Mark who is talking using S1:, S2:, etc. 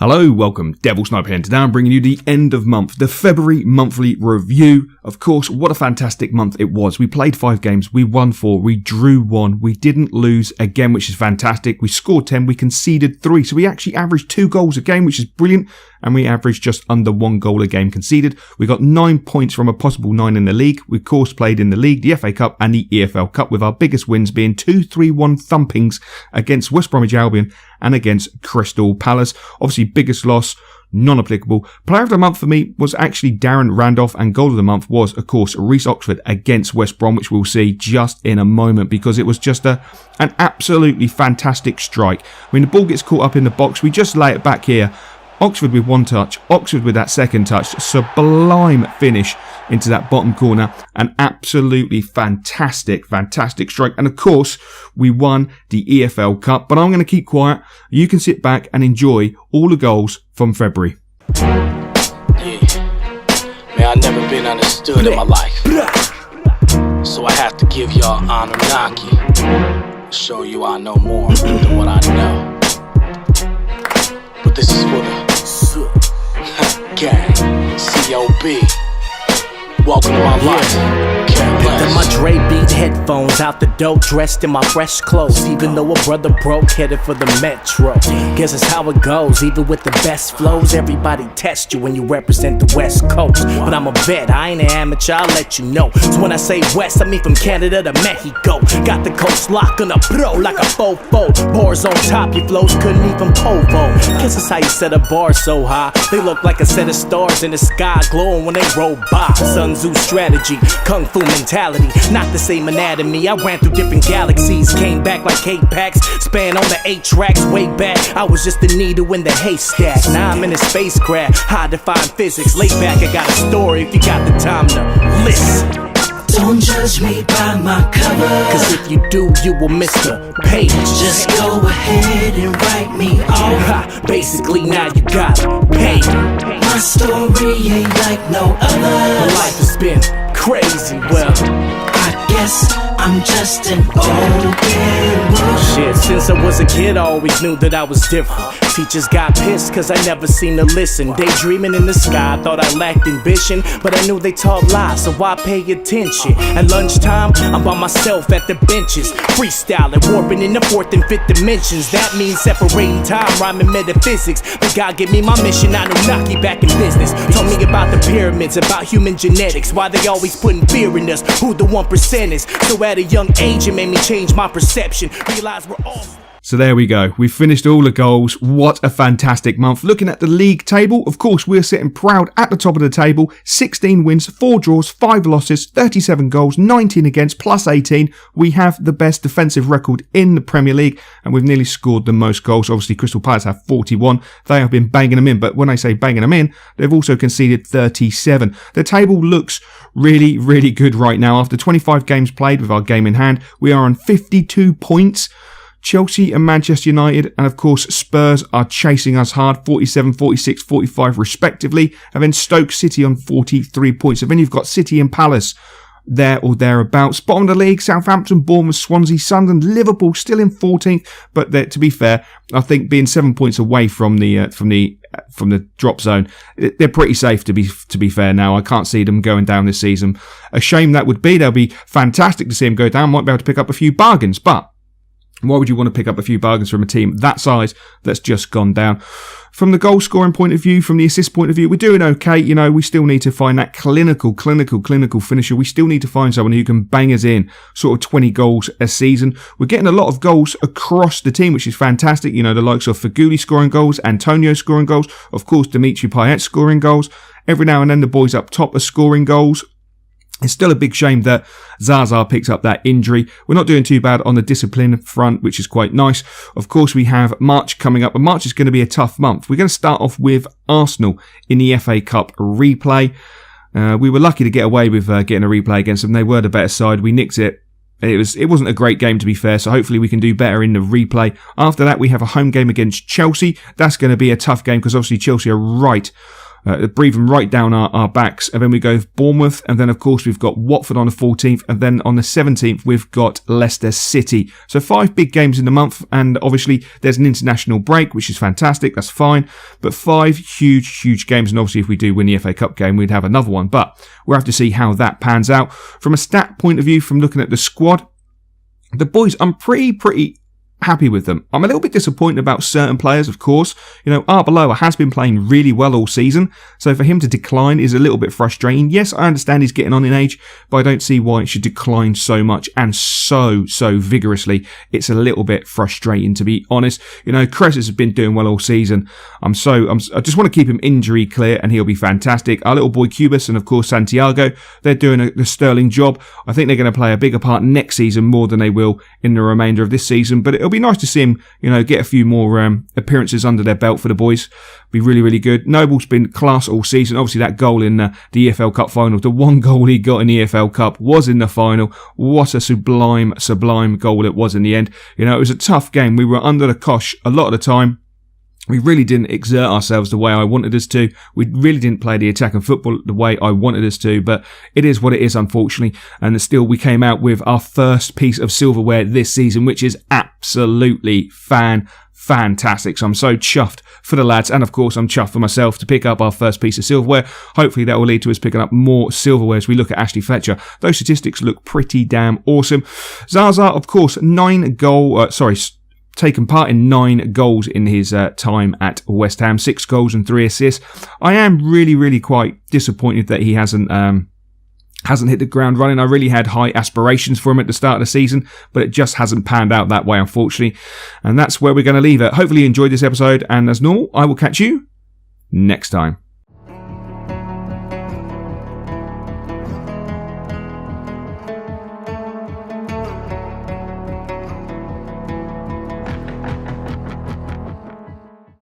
S1: Hello, welcome, Devil Sniper here, and today I'm bringing you the end of month, the February monthly review. Of course, what a fantastic month it was. We played 5 games, we won 4, we drew 1, we didn't lose again, which is fantastic. We scored 10, we conceded 3, so we actually averaged 2 goals a game, which is brilliant, and we averaged just under 1 goal a game conceded. We got 9 points from a possible 9 in the league. We of course played in the league, the FA Cup and the EFL Cup, with our biggest wins being 2-3-1 thumpings against West Bromwich Albion and against Crystal Palace. Obviously, biggest loss, non-applicable. Player of the month for me was actually Darren Randolph, and goal of the month was, of course, Reece Oxford against West Brom, which we'll see just in a moment, because it was just an absolutely fantastic strike. When the ball gets caught up in the box, we just lay it back here. Oxford with 1 touch, Oxford with that second touch, sublime finish into that bottom corner, an absolutely fantastic strike. And of course, we won the EFL Cup, but I'm going to keep quiet. You can sit back and enjoy all the goals from February.
S2: Man, I've never been understood in my life, so I have to give y'all Annunaki, show you I know more than what I know. But this is for the gang, C.O.B. Welcome to my life.
S3: Then my Dre beat headphones out the door, dressed in my fresh clothes. Even though a brother broke, headed for the metro. Guess it's how it goes, even with the best flows. Everybody test you when you represent the West Coast. But I'm a vet, I ain't an amateur, I'll let you know. So when I say West, I mean from Canada to Mexico. Got the coast lock on a pro like a fofo. Bars on top, your flows couldn't even povo. Guess it's how you set a bar so high. They look like a set of stars in the sky, glowing when they roll by. Sun Tzu strategy, kung fu mentality, not the same anatomy. I ran through different galaxies, came back like 8 packs, span on the 8 tracks. Way back, I was just a needle in the haystack. Now I'm in a spacecraft, high defying physics. Lay back, I got a story if you got the time to listen.
S4: Don't judge me by my cover,
S3: cause if you do, you will miss the page.
S4: Just go ahead and write me off.
S3: Basically, now you gotta pay.
S4: My story ain't like no other.
S3: Life has been crazy, well,
S4: I guess I'm just an old man.
S3: Shit, since I was a kid, I always knew that I was different. Teachers got pissed cause I never seemed to listen. Daydreaming in the sky, I thought I lacked ambition, but I knew they taught lies, so I pay attention. At lunchtime, I'm by myself at the benches, freestyling, warping in the 4th and 5th dimensions. That means separating time, rhyming metaphysics. But God gave me my mission, Annunaki back in business. Told me about the pyramids, about human genetics, why they always putting fear in us, who the 1% is. So at a young age, it made me change my perception, realize we're all...
S1: So there we go. We've finished all the goals. What a fantastic month. Looking at the league table, of course, we're sitting proud at the top of the table. 16 wins, 4 draws, 5 losses, 37 goals, 19 against, plus 18. We have the best defensive record in the Premier League, and we've nearly scored the most goals. Obviously, Crystal Palace have 41. They have been banging them in, but when I say banging them in, they've also conceded 37. The table looks really, really good right now. After 25 games played with our game in hand, we are on 52 points. Chelsea and Manchester United and of course Spurs are chasing us hard, 47, 46, 45 respectively, and then Stoke City on 43 points. So then you've got City and Palace there or thereabouts. Bottom of the league, Southampton, Bournemouth, Swansea, Sunderland, Liverpool still in 14th, but to be fair, I think being 7 points away from the drop zone, they're pretty safe to be fair now. I can't see them going down this season. A shame that would be. They'll be fantastic to see them go down. Might be able to pick up a few bargains, but why would you want to pick up a few bargains from a team that size that's just gone down? From the goal scoring point of view, from the assist point of view, we're doing okay. You know, we still need to find that clinical finisher. We still need to find someone who can bang us in sort of 20 goals a season. We're getting a lot of goals across the team, which is fantastic. You know, the likes of Faguli scoring goals, Antonio scoring goals, of course, Dimitri Payet scoring goals. Every now and then the boys up top are scoring goals. It's still a big shame that Zaza picked up that injury. We're not doing too bad on the discipline front, which is quite nice. Of course, we have March coming up, and March is going to be a tough month. We're going to start off with Arsenal in the FA Cup replay. We were lucky to get away with getting a replay against them. They were the better side. We nicked it. It wasn't a great game, to be fair, so hopefully we can do better in the replay. After that, we have a home game against Chelsea. That's going to be a tough game because obviously Chelsea are right breathing right down our backs. And then we go Bournemouth, and then of course we've got Watford on the 14th, and then on the 17th we've got Leicester City. So 5 big games in the month, and obviously there's an international break, which is fantastic, that's fine, but 5 huge games, and obviously if we do win the FA Cup game we'd have another one, but we'll have to see how that pans out. From a stat point of view, from looking at the squad, the boys, I'm pretty happy with them. I'm a little bit disappointed about certain players, of course. You know, Arbeloa has been playing really well all season, so for him to decline is a little bit frustrating. Yes, I understand he's getting on in age, but I don't see why it should decline so much and so vigorously. It's a little bit frustrating, to be honest. You know, Kare has been doing well all season. I just want to keep him injury clear, and he'll be fantastic. Our little boy Cubas and of course Santiago, they're doing a sterling job. I think they're going to play a bigger part next season more than they will in the remainder of this season, but it'll be nice to see him, you know, get a few more appearances under their belt for the boys. Be really good. Noble's been class all season. Obviously that goal in the EFL Cup final, the one goal he got in the EFL Cup was in the final. What a sublime goal it was in the end. You know, it was a tough game. We were under the cosh a lot of the time. We really didn't exert ourselves the way I wanted us to. We really didn't play the attacking football the way I wanted us to, but it is what it is, unfortunately. And still, we came out with our first piece of silverware this season, which is absolutely fantastic. So I'm so chuffed for the lads, and of course I'm chuffed for myself to pick up our first piece of silverware. Hopefully that will lead to us picking up more silverware as we look at Ashley Fletcher. Those statistics look pretty damn awesome. Zaza, of course, taken part in 9 goals in his time at West Ham, 6 goals and 3 assists. I am really quite disappointed that he hasn't hit the ground running. I really had high aspirations for him at the start of the season, but it just hasn't panned out that way, unfortunately. And that's where we're going to leave it. Hopefully you enjoyed this episode, and as normal, I will catch you next time.